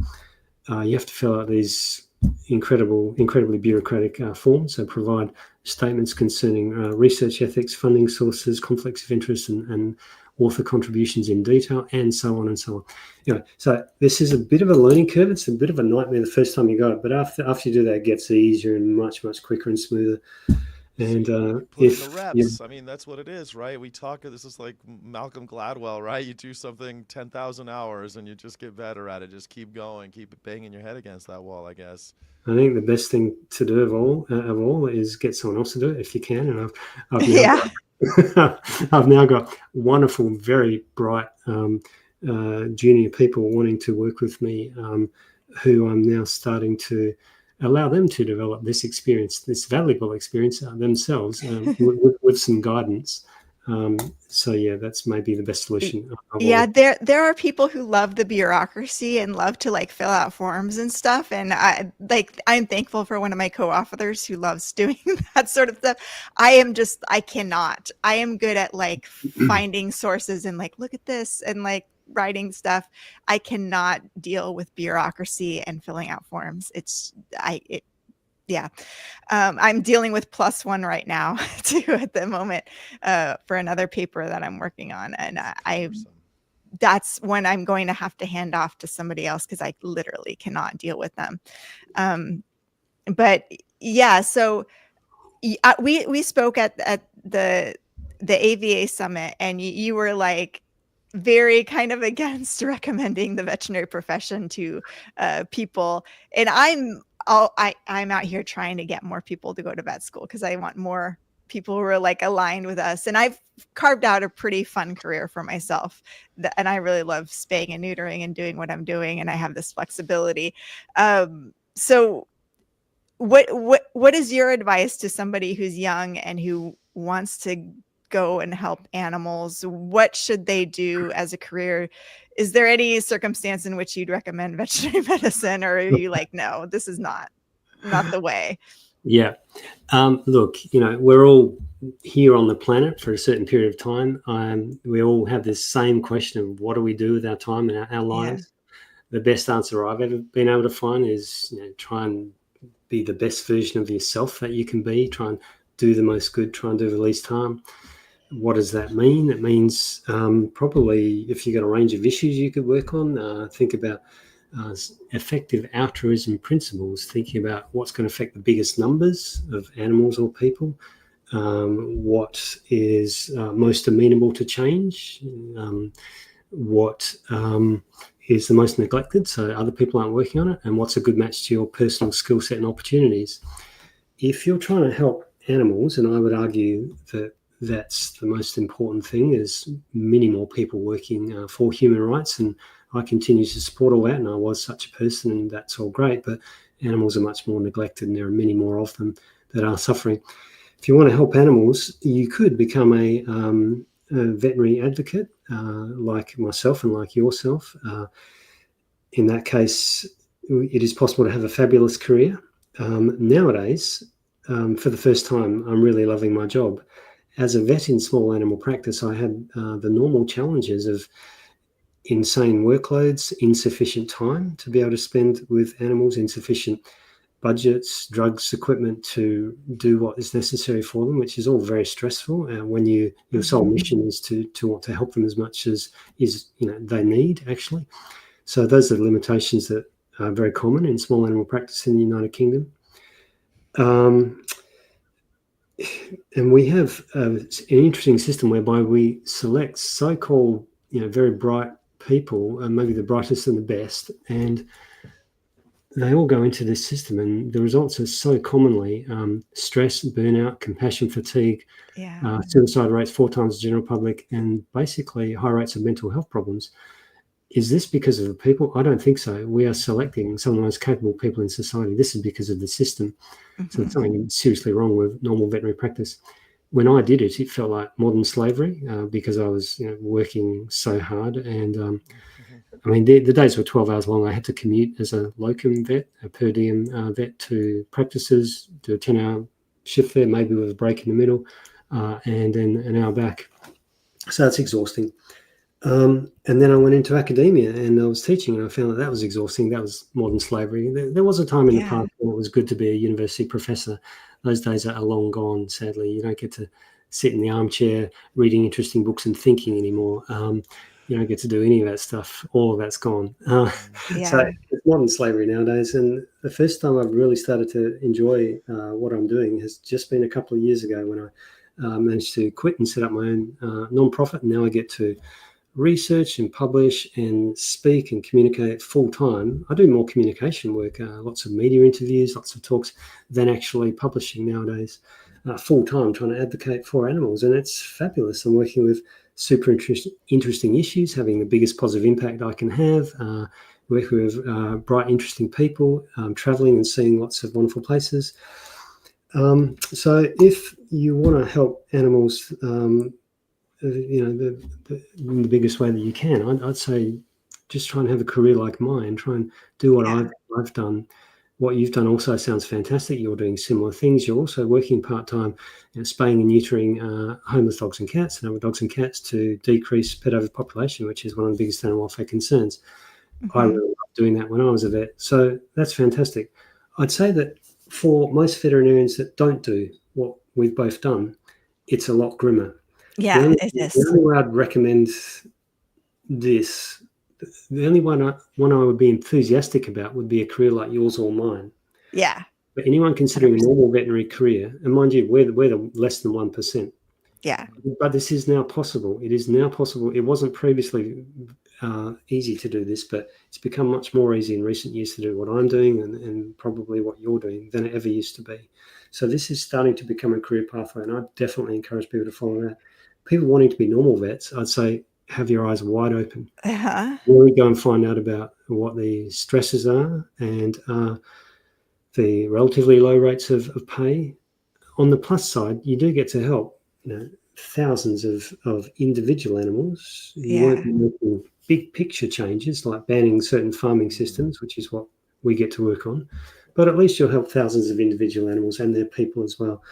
You have to fill out these incredibly bureaucratic forms. So provide statements concerning research ethics, funding sources, conflicts of interest, and author contributions in detail, and so on and so on. So this is a bit of a learning curve. It's a bit of a nightmare the first time you go, but after you do that, it gets easier and much quicker and smoother. And Put in the if you, reps. I mean, that's what it is, right? We talk, this is like Malcolm Gladwell, right? You do something 10,000 hours and you just get better at it. Just keep going, keep banging your head against that wall, I guess. I think the best thing to do of all is get someone else to do it if you can. And I've now Yeah. got I've now got wonderful, very bright junior people wanting to work with me, who I'm now starting to allow them to develop this experience, this valuable experience themselves, with some guidance. So yeah, that's maybe the best solution of Yeah, all. there are people who love the bureaucracy and love to like fill out forms and stuff. And I'm thankful for one of my co-authors who loves doing that sort of stuff. I cannot. I am good at like finding sources and like look at this and like writing stuff. I cannot deal with bureaucracy and filling out forms. Yeah. I'm dealing with +1 right now too at the moment for another paper that I'm working on. And that's when I'm going to have to hand off to somebody else because I literally cannot deal with them. But yeah, so we spoke at the AVA summit, and you were like very kind of against recommending the veterinary profession to people, and I'm out here trying to get more people to go to vet school because I want more people who are like aligned with us, and I've carved out a pretty fun career for myself, and I really love spaying and neutering and doing what I'm doing, and I have this flexibility. So what is your advice to somebody who's young and who wants to go and help animals? What should they do as a career? Is there any circumstance in which you'd recommend veterinary medicine, or are you like, no, this is not the way? Yeah. Look, we're all here on the planet for a certain period of time. We all have this same question of what do we do with our time and our lives? The best answer I've ever been able to find is try and be the best version of yourself that you can be. Try and do the most good. Try and do the least harm. What does that mean? It means probably if you've got a range of issues you could work on, think about effective altruism principles, thinking about what's going to affect the biggest numbers of animals or people, what is most amenable to change, what is the most neglected so other people aren't working on it, and what's a good match to your personal skill set and opportunities. If you're trying to help animals, and I would argue that that's the most important thing, is many more people working for human rights, and I continue to support all that, and I was such a person, and that's all great, but animals are much more neglected, and there are many more of them that are suffering. If you want to help animals, you could become a veterinary advocate, like myself and like yourself. In that case, it is possible to have a fabulous career. Nowadays, for the first time, I'm really loving my job. As a vet in small animal practice, I had the normal challenges of insane workloads, insufficient time to be able to spend with animals, insufficient budgets, drugs, equipment to do what is necessary for them, which is all very stressful. When your sole mission is to want to help them as much as they need, actually. So those are the limitations that are very common in small animal practice in the United Kingdom. And we have an interesting system whereby we select so-called, very bright people, maybe the brightest and the best, and they all go into this system, and the results are so commonly stress, burnout, compassion fatigue, suicide rates 4 times the general public, and basically high rates of mental health problems. Is this because of the people? I don't think so. We are selecting some of the most capable people in society. This is because of the system. So there's something seriously wrong with normal veterinary practice. When I did it, it felt like modern slavery because I was working so hard. And I mean, the days were 12 hours long. I had to commute as a locum vet, a per diem vet, to practices, do a 10-hour shift there, maybe with a break in the middle, and then an hour back. So that's exhausting. And then I went into academia and I was teaching, and I found that was exhausting. That was modern slavery. There was a time in the past when it was good to be a university professor. Those days are long gone, sadly. You don't get to sit in the armchair reading interesting books and thinking anymore. you don't get to do any of that stuff. All of that's gone. Yeah. So it's modern slavery nowadays. And the first time I've really started to enjoy what I'm doing has just been a couple of years ago when I managed to quit and set up my own non-profit. And now I get to research and publish and speak and communicate full time. I do more communication work, lots of media interviews, lots of talks, than actually publishing nowadays, full time, trying to advocate for animals. And it's fabulous. I'm working with super interesting issues, having the biggest positive impact I can have, working with bright, interesting people, traveling and seeing lots of wonderful places. So if you want to help animals, the biggest way that you can, I'd say just try and have a career like mine. Try and do what I've done. What you've done also sounds fantastic. You're doing similar things. You're also working part-time, spaying and neutering homeless dogs and cats and other dogs and cats to decrease pet overpopulation, which is one of the biggest animal welfare concerns. I really loved doing that when I was a vet. So that's fantastic. I'd say that for most veterinarians that don't do what we've both done, it's a lot grimmer. Yeah, it is. The only way I'd recommend this, the only one I would be enthusiastic about would be a career like yours or mine. Yeah. But anyone considering 100%. A normal veterinary career, and mind you, we're the less than 1%. Yeah. But this is now possible. It is now possible. It wasn't previously easy to do this, but it's become much more easy in recent years to do what I'm doing and probably what you're doing than it ever used to be. So this is starting to become a career pathway, and I definitely encourage people to follow that. People wanting to be normal vets, I'd say have your eyes wide open. Really go and find out about what the stresses are and the relatively low rates of pay. On the plus side, you do get to help thousands of individual animals. You won't be making big picture changes like banning certain farming systems, which is what we get to work on. But at least you'll help thousands of individual animals and their people as well.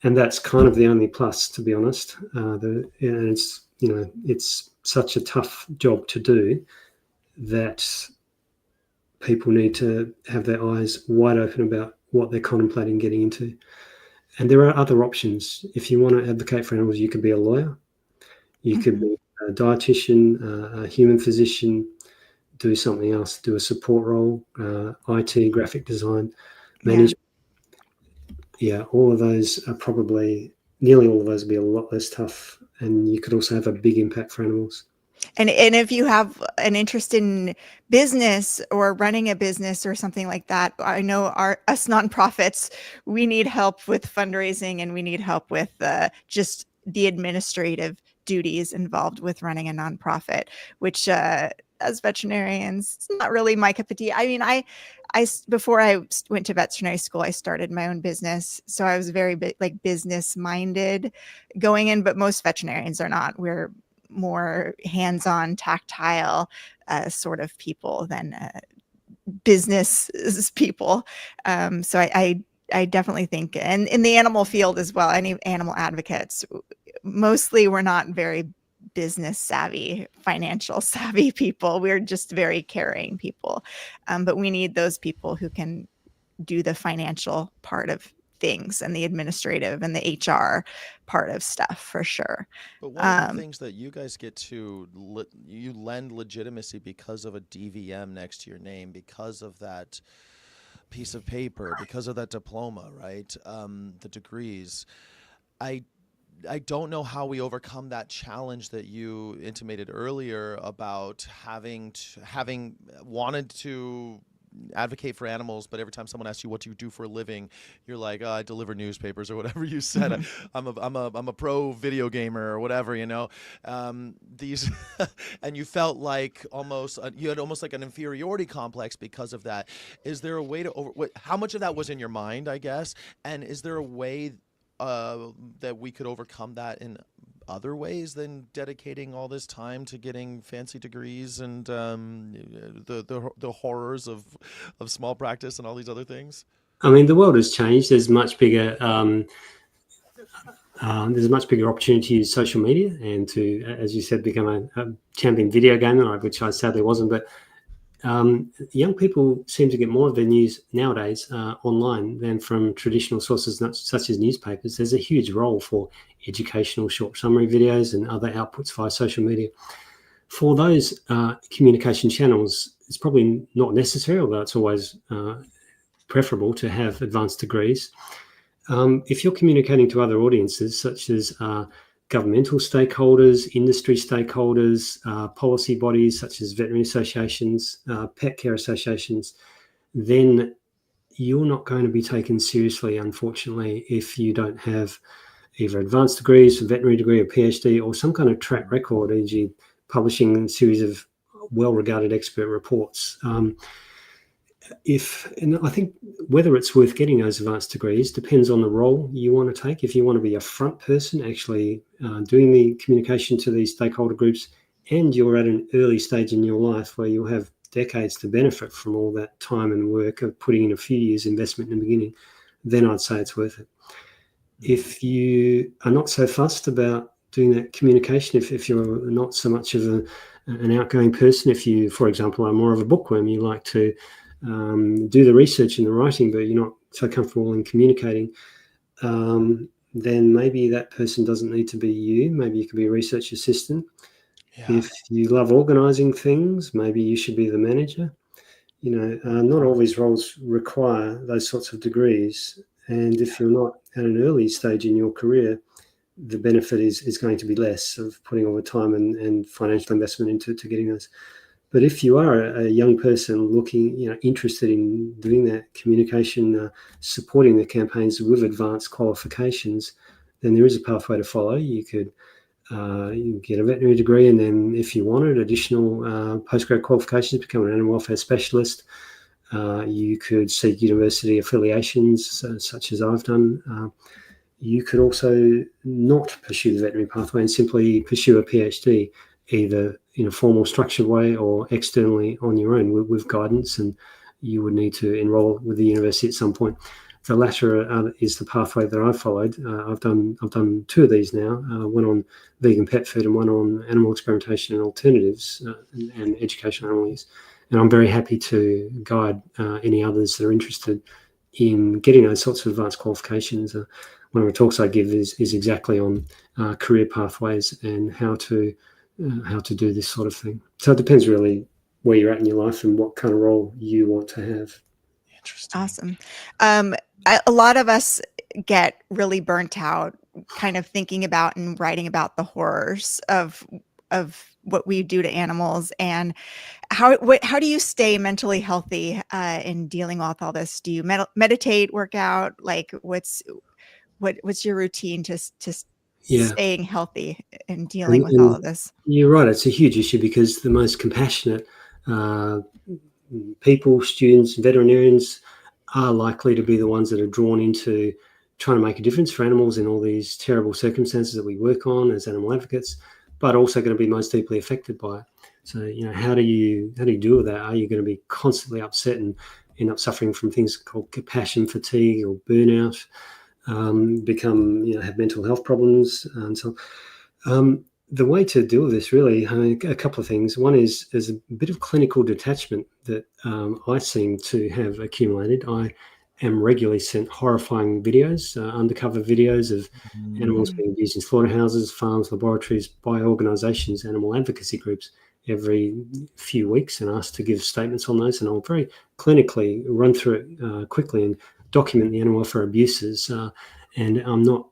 And that's kind of the only plus, to be honest. And it's such a tough job to do that people need to have their eyes wide open about what they're contemplating getting into. And there are other options. If you want to advocate for animals, you could be a lawyer, you could be a dietitian, a human physician, do something else, do a support role, IT, graphic design, management. Yeah, all of those are nearly all of those will be a lot less tough, and you could also have a big impact for animals. And if you have an interest in business or running a business or something like that, I know us nonprofits, we need help with fundraising and we need help with just the administrative duties involved with running a nonprofit, which as veterinarians, it's not really my cup of tea. I mean, before I went to veterinary school, I started my own business. So I was very business minded going in, but most veterinarians are not. We're more hands-on, tactile sort of people than business people. So I definitely think, and in the animal field as well, any animal advocates, mostly we're not very business savvy, financial savvy people. We're just very caring people. But we need those people who can do the financial part of things and the administrative and the HR part of stuff for sure. But one of the things that you guys get to, you lend legitimacy because of a DVM next to your name, because of that piece of paper, because of that diploma, right? The degrees. I don't know how we overcome that challenge that you intimated earlier about having wanted to advocate for animals, but every time someone asks you what do you do for a living, you're like, I deliver newspapers or whatever you said. I'm a pro video gamer or whatever, these and you felt like you had almost like an inferiority complex because of that. Is there a way to how much of that was in your mind, I guess, and is there a way that we could overcome that in other ways than dedicating all this time to getting fancy degrees and the horrors of small practice and all these other things? I mean, the world has changed. There's much bigger opportunity to use social media and to, as you said, become a champion video gamer, which I sadly wasn't. But young people seem to get more of their news nowadays online than from traditional sources such as newspapers. There's a huge role for educational short summary videos and other outputs via social media. For those communication channels, it's probably not necessary, although it's always preferable to have advanced degrees. If you're communicating to other audiences, such as governmental stakeholders, industry stakeholders, policy bodies such as veterinary associations, pet care associations, then you're not going to be taken seriously, unfortunately, if you don't have either advanced degrees, a veterinary degree, a PhD, or some kind of track record, e.g. publishing a series of well-regarded expert reports. And I think whether it's worth getting those advanced degrees depends on the role you want to take. If you want to be a front person actually doing the communication to these stakeholder groups, and you're at an early stage in your life where you'll have decades to benefit from all that time and work of putting in a few years investment in the beginning, then I'd say it's worth it. If you are not so fussed about doing that communication, if you're not so much of an outgoing person, if you, for example, are more of a bookworm, you like to do the research and the writing, but you're not so comfortable in communicating, then maybe that person doesn't need to be you. Maybe you could be a research assistant. Yeah. If you love organising things, maybe you should be the manager. Not all these roles require those sorts of degrees. And if you're not at an early stage in your career, the benefit is going to be less of putting all the time and financial investment into getting those. But if you are a young person looking, interested in doing that communication, supporting the campaigns with advanced qualifications, then there is a pathway to follow. You could get a veterinary degree, and then if you wanted additional postgrad qualifications, become an animal welfare specialist. You could seek university affiliations, such as I've done. You could also not pursue the veterinary pathway and simply pursue a PhD, either in a formal structured way or externally on your own with guidance, and you would need to enroll with the university at some point. The latter is the pathway that I've followed. I've done two of these now, one on vegan pet food and one on animal experimentation and alternatives and educational animal use. And I'm very happy to guide any others that are interested in getting those sorts of advanced qualifications. One of the talks I give is exactly on career pathways and how to do this sort of thing. So it depends really where you're at in your life and what kind of role you want to have. Interesting. Awesome. A lot of us get really burnt out kind of thinking about and writing about the horrors of what we do to animals, and how do you stay mentally healthy in dealing with all this? Do you meditate, work out? Like what's your routine to staying healthy and dealing with all of this? You're right. It's a huge issue because the most compassionate people, students, veterinarians are likely to be the ones that are drawn into trying to make a difference for animals in all these terrible circumstances that we work on as animal advocates, but also going to be most deeply affected by it. So, how do you deal with that? Are you going to be constantly upset and end up suffering from things called compassion fatigue or burnout, have mental health problems and so on? The way to deal with this, really, a couple of things. One is there's a bit of clinical detachment that I seem to have accumulated. I am regularly sent horrifying videos, undercover videos of animals being abused in slaughterhouses, farms, laboratories by organisations, animal advocacy groups, every few weeks, and asked to give statements on those. And I'll very clinically run through it quickly and document the animal welfare abuses. And I'm not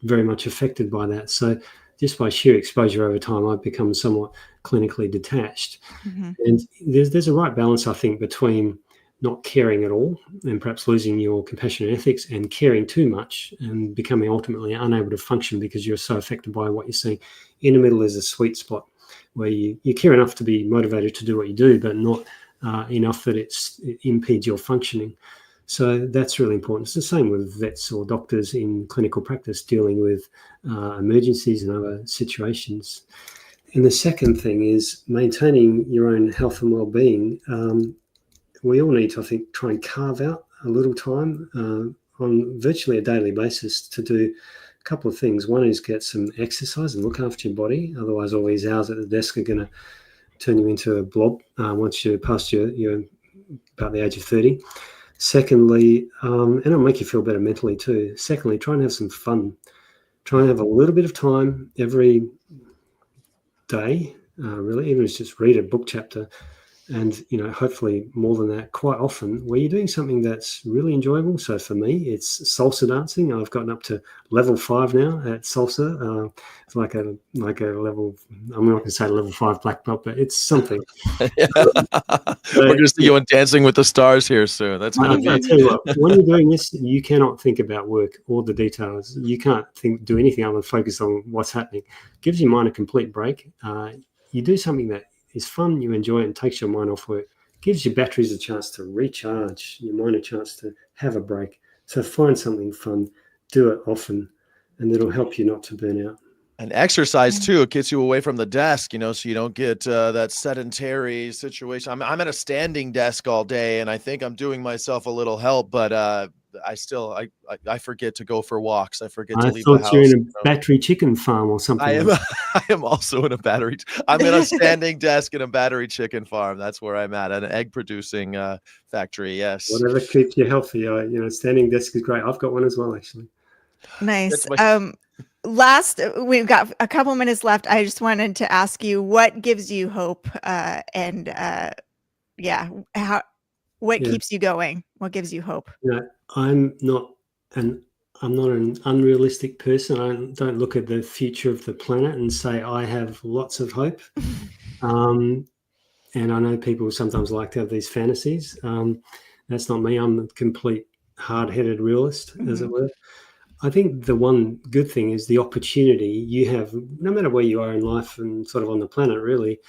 very much affected by that. So just by sheer exposure over time, I've become somewhat clinically detached. Mm-hmm. And there's a right balance, I think, between not caring at all and perhaps losing your compassion and ethics, and caring too much and becoming ultimately unable to function because you're so affected by what you're seeing. In the middle is a sweet spot where you care enough to be motivated to do what you do, but not enough that it impedes your functioning. So that's really important. It's the same with vets or doctors in clinical practice dealing with emergencies and other situations. And the second thing is maintaining your own health and well-being. We all need to, I think, try and carve out a little time on virtually a daily basis to do a couple of things. One is get some exercise and look after your body. Otherwise, all these hours at the desk are going to turn you into a blob once you're past you're about the age of 30. Secondly, and it'll make you feel better mentally too. Secondly, try and have some fun. Try and have a little bit of time every day really, even if it's just read a book chapter. And, hopefully more than that, quite often where you're doing something that's really enjoyable. So for me, it's salsa dancing. I've gotten up to level 5 now at salsa. It's like a level, I'm not going to say level 5 black belt, but it's something. Yeah. We're going to see you on Dancing with the Stars here soon. That's going to I'll be. tell you what, when you're doing this, you cannot think about work or the details. You can't do anything other than focus on what's happening. It gives your mind a complete break. You do something that is fun, you enjoy it, and takes your mind off work. Gives your batteries a chance to recharge, your mind a chance to have a break. So find something fun, do it often, and it'll help you not to burn out. And exercise too. It gets you away from the desk, so you don't get that sedentary situation. I'm at a standing desk all day, and I think I'm doing myself a little help, but I forget to go for walks. I forget to leave the house. I thought you're in a battery chicken farm or something. I am also in a battery. I'm in a standing desk in a battery chicken farm. That's where I'm at an egg producing factory. Yes. Whatever keeps you healthy. Standing desk is great. I've got one as well, actually. Nice. Last, we've got a couple minutes left. I just wanted to ask you, what gives you hope? What keeps you going? What gives you hope? I'm not an unrealistic person. I don't look at the future of the planet and say I have lots of hope. And I know people sometimes like to have these fantasies. That's not me. I'm a complete hard-headed realist, as it were. I think the one good thing is the opportunity you have, no matter where you are in life and sort of on the planet, really,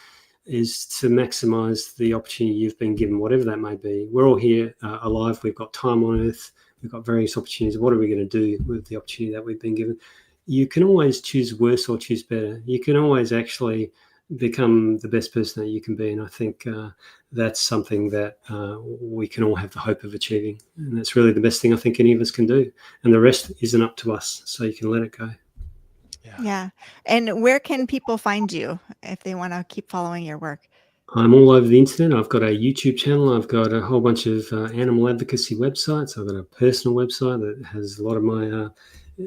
is to maximize the opportunity you've been given, whatever that may be. We're all here alive. We've got time on Earth. We've got various opportunities. What are we going to do with the opportunity that we've been given? You can always choose worse or choose better. You can always actually become the best person that you can be. And I think that's something that we can all have the hope of achieving. And that's really the best thing I think any of us can do. And the rest isn't up to us. So you can let it go. Yeah. And where can people find you if they want to keep following your work? I'm all over the internet. I've got a YouTube channel. I've got a whole bunch of animal advocacy websites. I've got a personal website that has a lot of my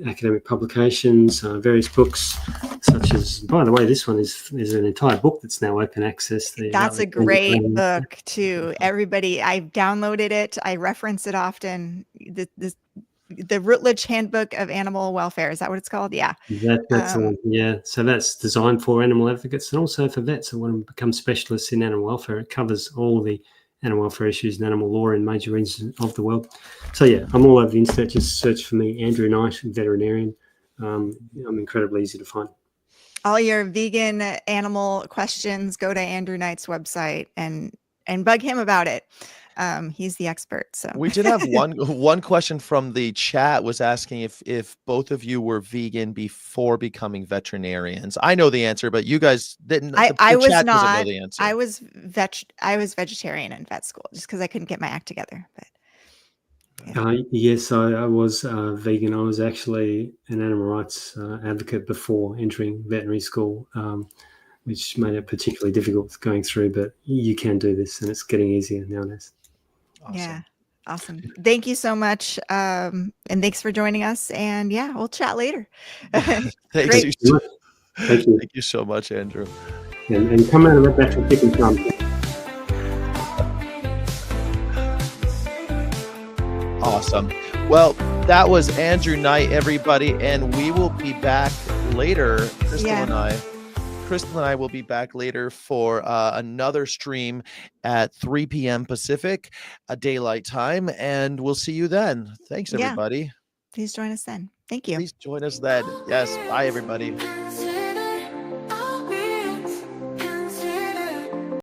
academic publications, various books, such as, by the way, this one is an entire book that's now open access. That's a great book too. Everybody, I've downloaded it. I reference it often. The Routledge Handbook of Animal Welfare. Is that what it's called? Yeah. That's yeah. So that's designed for animal advocates and also for vets who want to become specialists in animal welfare. It covers all the animal welfare issues and animal law in major regions of the world. So yeah, I'm all over the internet. Just search for me, Andrew Knight, veterinarian. I'm incredibly easy to find. All your vegan animal questions, go to Andrew Knight's website and bug him about it. He's the expert. So we did have one question from the chat was asking if both of you were vegan before becoming veterinarians. I know the answer, but you guys didn't. I was not. Know the answer. I was vegetarian in vet school just because I couldn't get my act together. But yes, I was vegan. I was actually an animal rights advocate before entering veterinary school, which made it particularly difficult going through. But you can do this, and it's getting easier nowadays. Awesome. Yeah. Awesome. Thank you so much. And thanks for joining us. And yeah, we'll chat later. Thank you so much, Andrew. And come out of that battery chicken farm. Awesome. Well, that was Andrew Knight, everybody. And we will be back later, Crystal and I will be back later for another stream at 3 p.m. Pacific, daylight time, and we'll see you then. Thanks, everybody. Please join us then. Thank you. Please join us then. Yes. Bye, everybody.